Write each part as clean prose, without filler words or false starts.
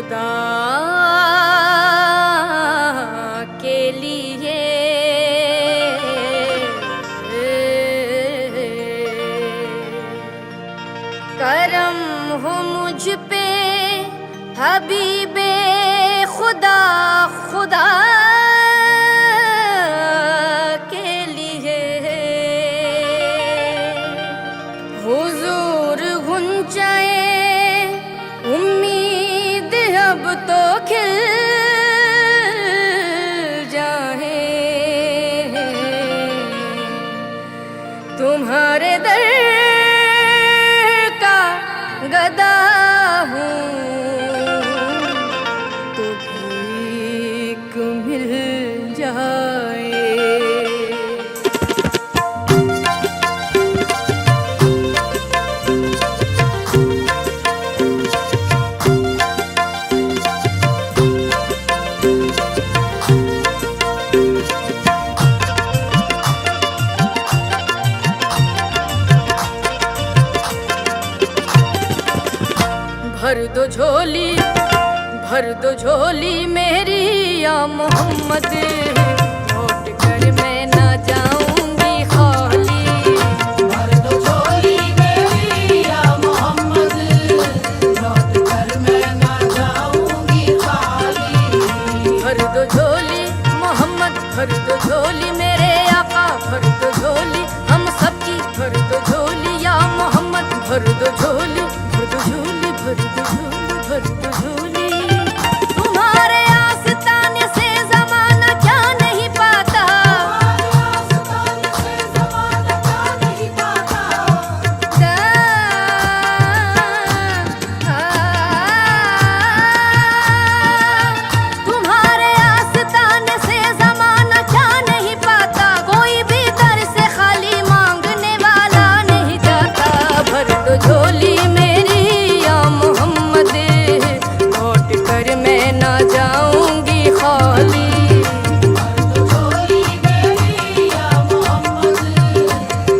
खुदा के लिए करम हो मुझ पे हबीबे खुदा खुदा के लिए हुजूर गुंजाए उम्मीद अब तो खिल जाए तुम्हारे दर का गदा हूँ तो भीख मिल जाए। भर दो झोली मेरी या मोहम्मद लौट कर मैं ना जाऊंगी खाली। भर दो झोली मेरी या मोहम्मद लौट कर मैं ना जाऊंगी खाली। भर दो झोली मोहम्मद भर दो झोली मेरे आका भर दो झोली हम सबकी भर दो झोली या मोहम्मद भर दो झोली भर दो झोली भर दो झोली भर दो झोली। तुम्हारे आस्ताने से ज़माना क्या नहीं पाता आस्ताने से ज़माना क्या नहीं पाता। तुम्हारे आस्ताने से ज़माना क्या नहीं पाता कोई भी दर से खाली मांगने वाला नहीं जाता। भर दो झोली मेरी या मोहम्मद लौट कर मैं ना जाऊंगी खाली। भर दो झोली मेरी या मोहम्मद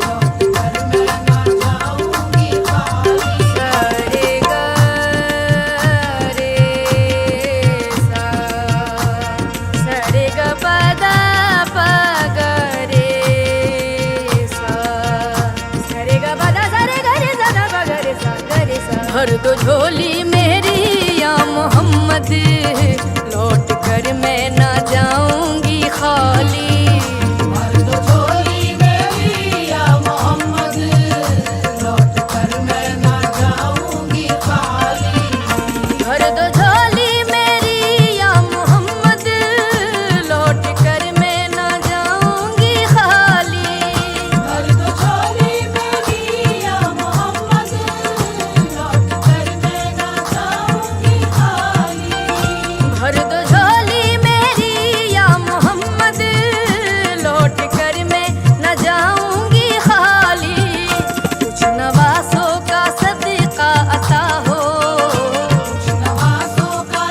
लौट कर मैं ना जाऊंगी खाली। सारे गा रे सा सारे गा पदा पगा रे सा सारे गा पदा सारे गा रे सा दा पगा रे सा गा रे सा। भर दो झोली मेरी या मोहम्मद लौट कर मैं ना जाऊंगी खाली। भर दो झोली मेरी या मोहम्मद लौट कर मैं ना जाऊंगी खाली। भर दो झोली मेरी या मोहम्मद लौट कर मैं ना जाऊंगी खाली। भर दो झोली मेरी या मोहम्मद लौट कर मैं ना जाऊंगी खाली। भर दो झोली मेरी या मोहम्मद लौट कर मैं न जाऊंगी खाली। कुछ नवासों का सदका अता हो कुछ नवाज़ों का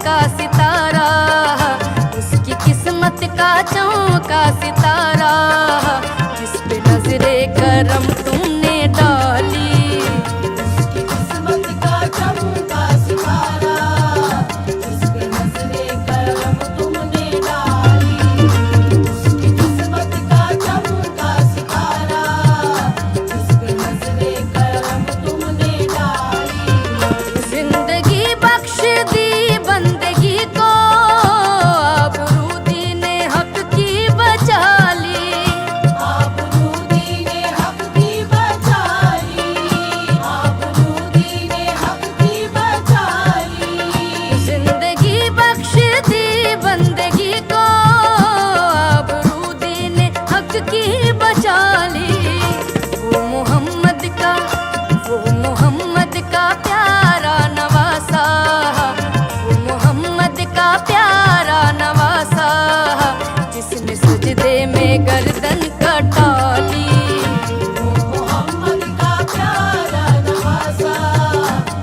चमका सितारा, उसकी किस्मत का चमका सितारा, जिस पे नजरे करम तुमने डाली। उसकी किस्मत का चमका सितारा, जिस पे नजरे करम तुमने डाली। उसकी किस्मत का चमका सितारा, जिस पे नजरे करम तुमने डाली। जिंदगी बख्श दी बंदगी को, आबरू दीने हक की बचा ली। आबरू दीने हक की बचा ली, आबरू दीने हक की बचा ली। जिंदगी बख्श दी बंदगी को, आबरू दीने हक की बचा ली। वो मोहम्मद का प्यारा नवासा, वो मोहम्मद का प्यारा नवासा, जिसने सजदे में गर्दन कटा ली। वो मोहम्मद का प्यारा नवासा,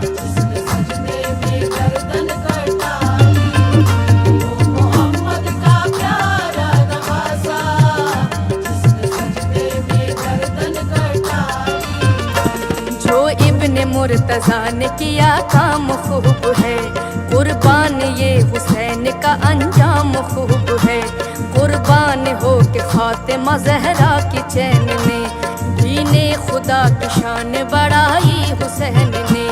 जिसने सजदे में गर्दन कटा ली। वो मोहम्मद का प्यारा नवासा, जिसने सजदे में गर्दन कटा ली। जो इब्ने मुर्तजा ने किया काम खूब है, कुर्बान ये हुसैन का अंजाम खूब है। कुर्बान हो के फातिमा ज़हरा की चैन ने, दीने खुदा की शान बढ़ाई हुसैन ने।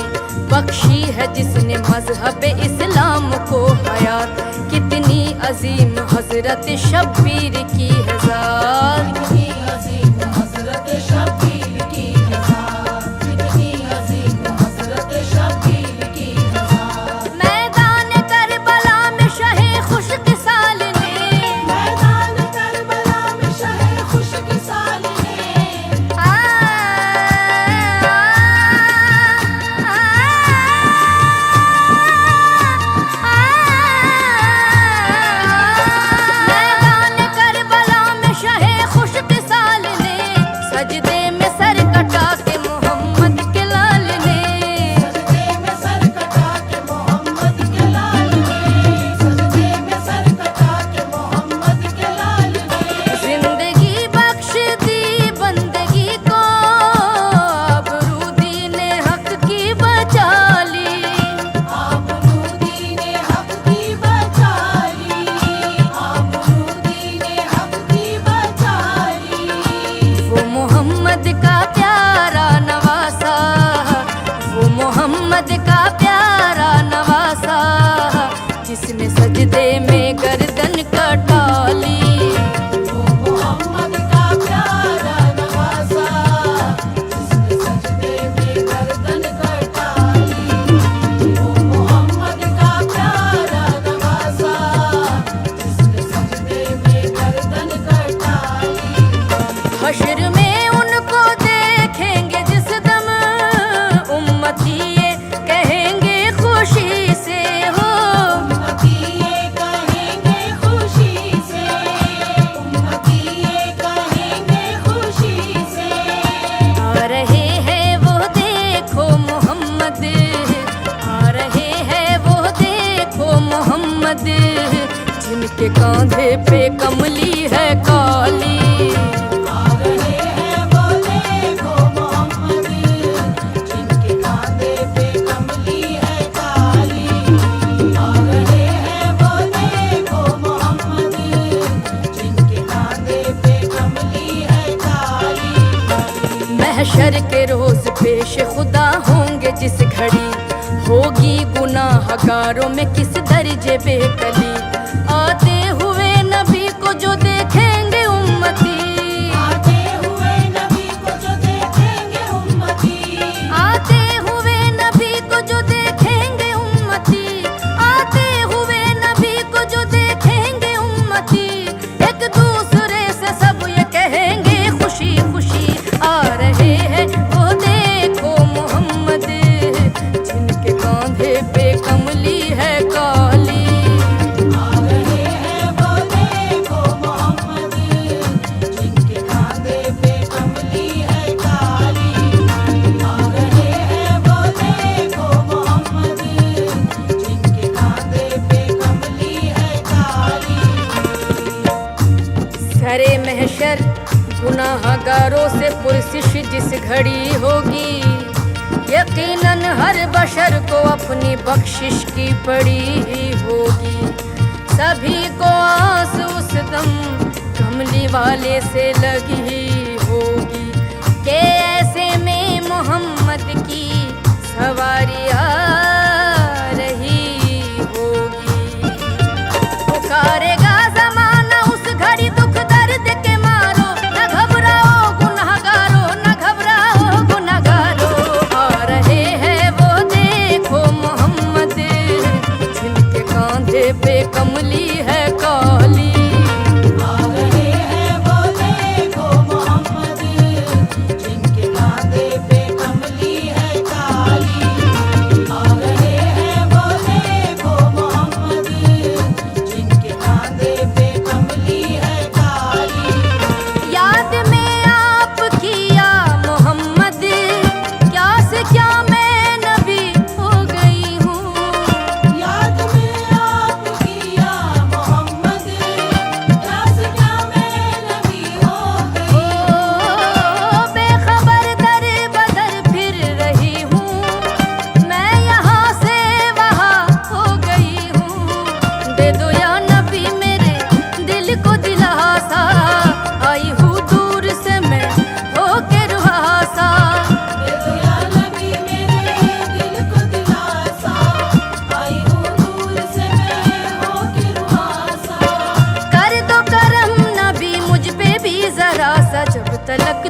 बख्शी है जिसने मजहब इस्लाम को हयात, कितनी अजीम हजरत शब्बीर की है ज़ात। कितनी अजीम हज़रत शब्बीर की है ज़ात, कितनी अजीम हज़रत शब्बीर की है ज़ात। मैदान करबला में शहे खुशकिसाल ने, मैदान करबला में शहे खुशकिसाल ने, मैदान करबला में शहे खुशकिसाल ने, सजदे में सर कटा के मोहम्मद के लाल ने। सजदे में सर कटा के मोहम्मद के लाल ने, सजदे में सर कटा के मोहम्मद के लाल ने। जिंदगी बख्श दी बंदगी को, आबरू दीने हक की बचा ली। आबरू दीने हक की बचा ली, आबरू दीने हक की बचा ली। वो मोहम्मद का प्यारा नवासा, वो मोहम्मद का प्यारा नवासा, जिसने सजदे में गर्दन कटा ली। वो मोहम्मद का प्यारा नवासा, जिसने सजदे में गर्दन कटा ली। वो मोहम्मद का प्यारा नवासा, जिसने सजदे में गर्दन कटा ली। हश्र में उनको देखेंगे जिस दम, उम्मती ये कहेंगे खुशी से हो। उम्मती ये कहेंगे खुशी से, उम्मती ये कहेंगे खुशी से। आ रहे हैं वो देखो मोहम्मद, आ रहे हैं वो देखो मोहम्मद, जिनके कांधे पे कमली है काली। आ रहे हैं वो देखो मोहम्मद, जिनके कांधे पे कमली है काली। आ रहे हैं वो देखो मोहम्मद, जिनके कांधे पे कमली है काली। महशर के रोज पेश खुदा होंगे जिस घड़ी, होगी गुनाहगारों में किस दर्जे बेकली। आते हुए नबी को जो देखेंगे उम्मती, आते हुए नबी को जो देखेंगे उम्मती, आते हुए नबी को जो देखेंगे उम्मती, आते हुए नबी को जो देखेंगे उम्मती, एक दूसरे से सब ये कहेंगे खुशी खुशी। आ रहे हैं वो देखो मोहम्मद, जिनके कांधे पे कमली है काली। गुनाहगारों से पुरसिश जिस घड़ी होगी, यकीनन हर बशर को अपनी बख्शिश की पड़ी ही होगी। सभी को आस उस दम कमली वाले से लगी ही होगी कि ऐसे में मोहम्मद की सवारी आ रही होगी। पुकारेगा ज़माना उस घड़ी दुख दर्द के मारो, न घबराओ गुनहगारो, न घबराओ गुनहगारो। आ रहे हैं वो देखो मोहम्मद, जिनके कांधे पे कमली है काली। आ रहे हैं वो देखो मोहम्मद, जिनके कांधे पे कमली है काली। आ रहे हैं वो देखो मोहम्मद, जिनके कांधे पे कमली है काली। याद में आप किया मोहम्मद, क्या से क्या मैं नबी हो गई हूँ। याद में आप किया मोहम्मद, क्या से क्या मैं नबी हो गई। ओ बेखबर दर बदर फिर रही हूँ, मैं यहाँ से वहाँ हो गई हूँ। दे दो या नबी मेरे दिल को दिलासा, आई हूँ दूर से मैं होके रुहासा। दे दो या नबी मेरे दिल को दिलासा, आई हूँ दूर से मैं होके रुहासा। कर दो करम नबी मुझ पे भी जरा सा, जब तलक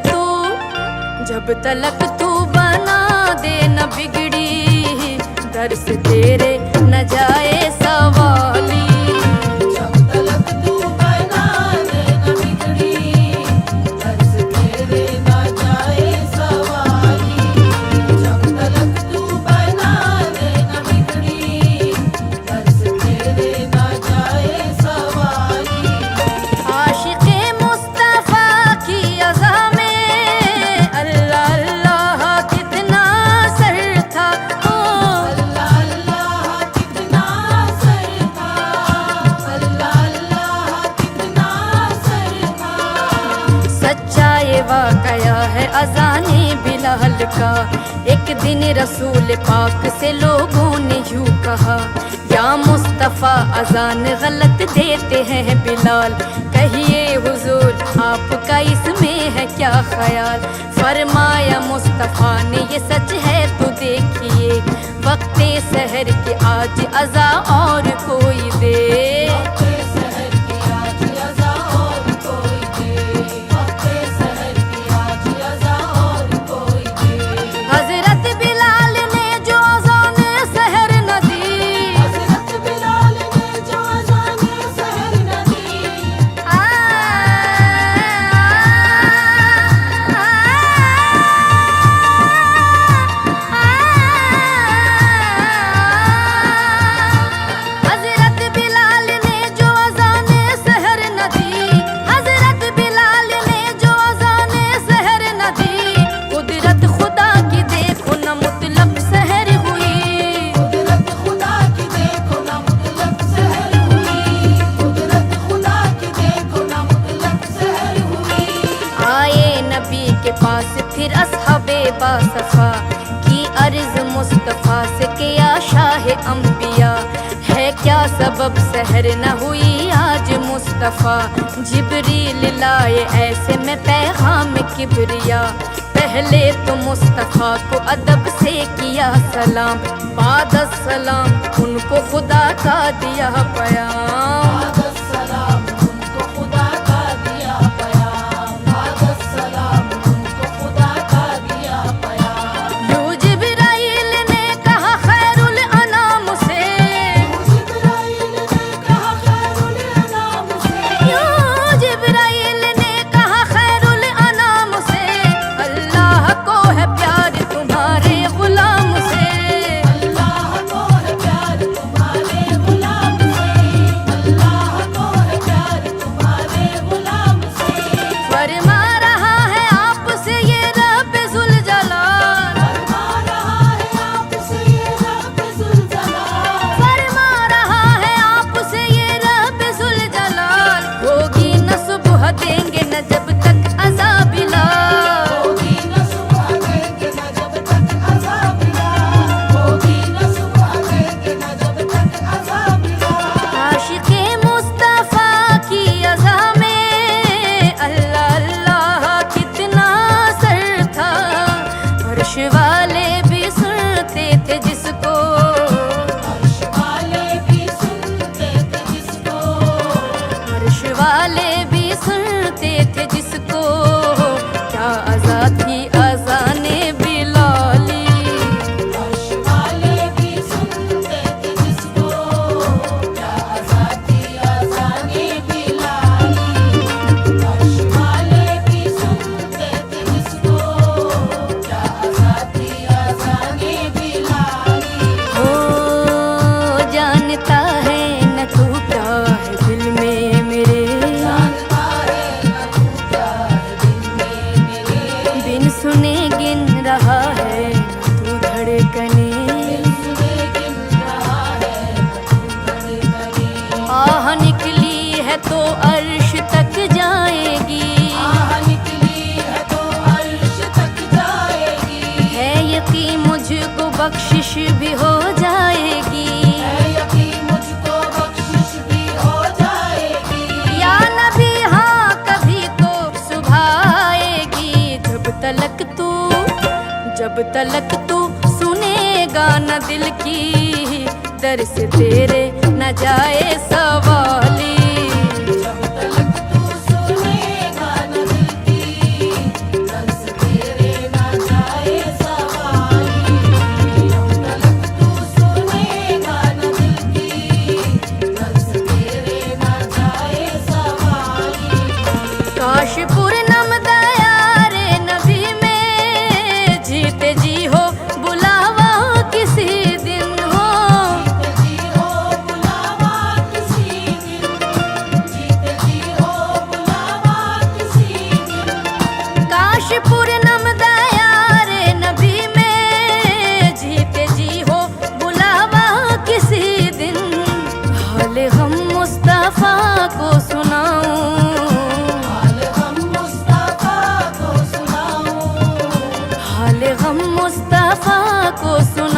तू बना दे न बिगड़ी, दर से तेरे न जाए सवाली। जब तलक तू बना दे न बिगड़ी, दर से तेरे ना जाए सवाली। जब तलक तू बना दे न बिगड़ी, दर से तेरे ना जाए सवाली। आशिक़े मुस्तफ़ा की अज़ा में अल्लाह अल्लाह कितना सर था। ओ अल्लाह अल्लाह कितना सर था, अल्लाह अल्लाह कितना सर था। सच्चा ये वाकया है अज़ाने बिलाल का। एक दिन रसूल पाक से लोगों ने यूं कहा, या मुस्तफ़ा अज़ान गलत देते हैं बिलाल, कहिए हुजूर आपका इसमें है क्या ख्याल। फरमाया मुस्तफ़ा ने ये सच है तो देखिए, वक्ते सहर के आज अज़ा और कोई दे। वक्ते सहर की आज अज़ा और कोई दे, वक्ते सहर की आज अज़ा और कोई दे। हज़रत बिलाल ने जो अज़ान सहर न दी, हज़रत बिलाल ने जो अज़ान सहर न दी। हज़रत बिलाल ने जो अज़ान सहर न दी, हज़रत बिलाल ने जो अज़ान सहर न दी। कुदरत खुदा की देखो न मुतलक सहर हुई। कुदरत खुदा की देखो ना मुतलक सहर हुई, कुदरत खुदा की देखो ना मुतलक सहर हुई। आए नबी के पास फिर असहाबे बासफा की अर्ज मुस्तफ़ा से किया शाह अंबिया, है क्या सबब सहर न हुई आज मुस्तफ़ा। जिब्रील लाए ऐसे में पैगाम किबरिया, पहले तो मुस्तफ़ा को अदब से किया सलाम, बाद सलाम उनको खुदा का दिया प्याम। बाद सलाम उनको खुदा का दिया प्याम, बाद सलाम उनको खुदा का दिया प्याम। यूं जिब्राइल ने कहा खैरुल अनाम से, जिब्राइल ने कहा खैरुल अनाम से, यूं जिब्राइल ने कहा खैरुल अनाम से, अल्लाह को है प्यार तुम्हारे गुलाम से। अल्लाह को है प्यार तुम्हारे गुलाम से, अल्लाह बख्शिश भी हो जाएगी, है यकीन मुझको बख्शिश भी हो जाएगी। या नबी हाँ कभी तो सुबह आएगी। जब तलक तू सुनेगा न दिल की, दर से तेरे न जाए सवाली। जब तलक तू सुनेगा न दिल की, दर से तेरे न जाए सवाली। जब तलक तू सुनेगा न दिल की, दर से तेरे न जाए सवाली। काश पूर्णम दया रे नबी में, जीते जी हो बुलावा किसी दिन हो। जीते जी हो बुलावा किसी दिन, जीते जी हो बुलावा किसी दिन। काश पूर्णम दया रे नबी में, जीते जी हो बुलावा किसी दिन। हाल हम मुस्तफा को सुनाऊं, हाल हम मुस्तफा को सुनाऊं, हाल हम मुस्तफा को सुनाऊं।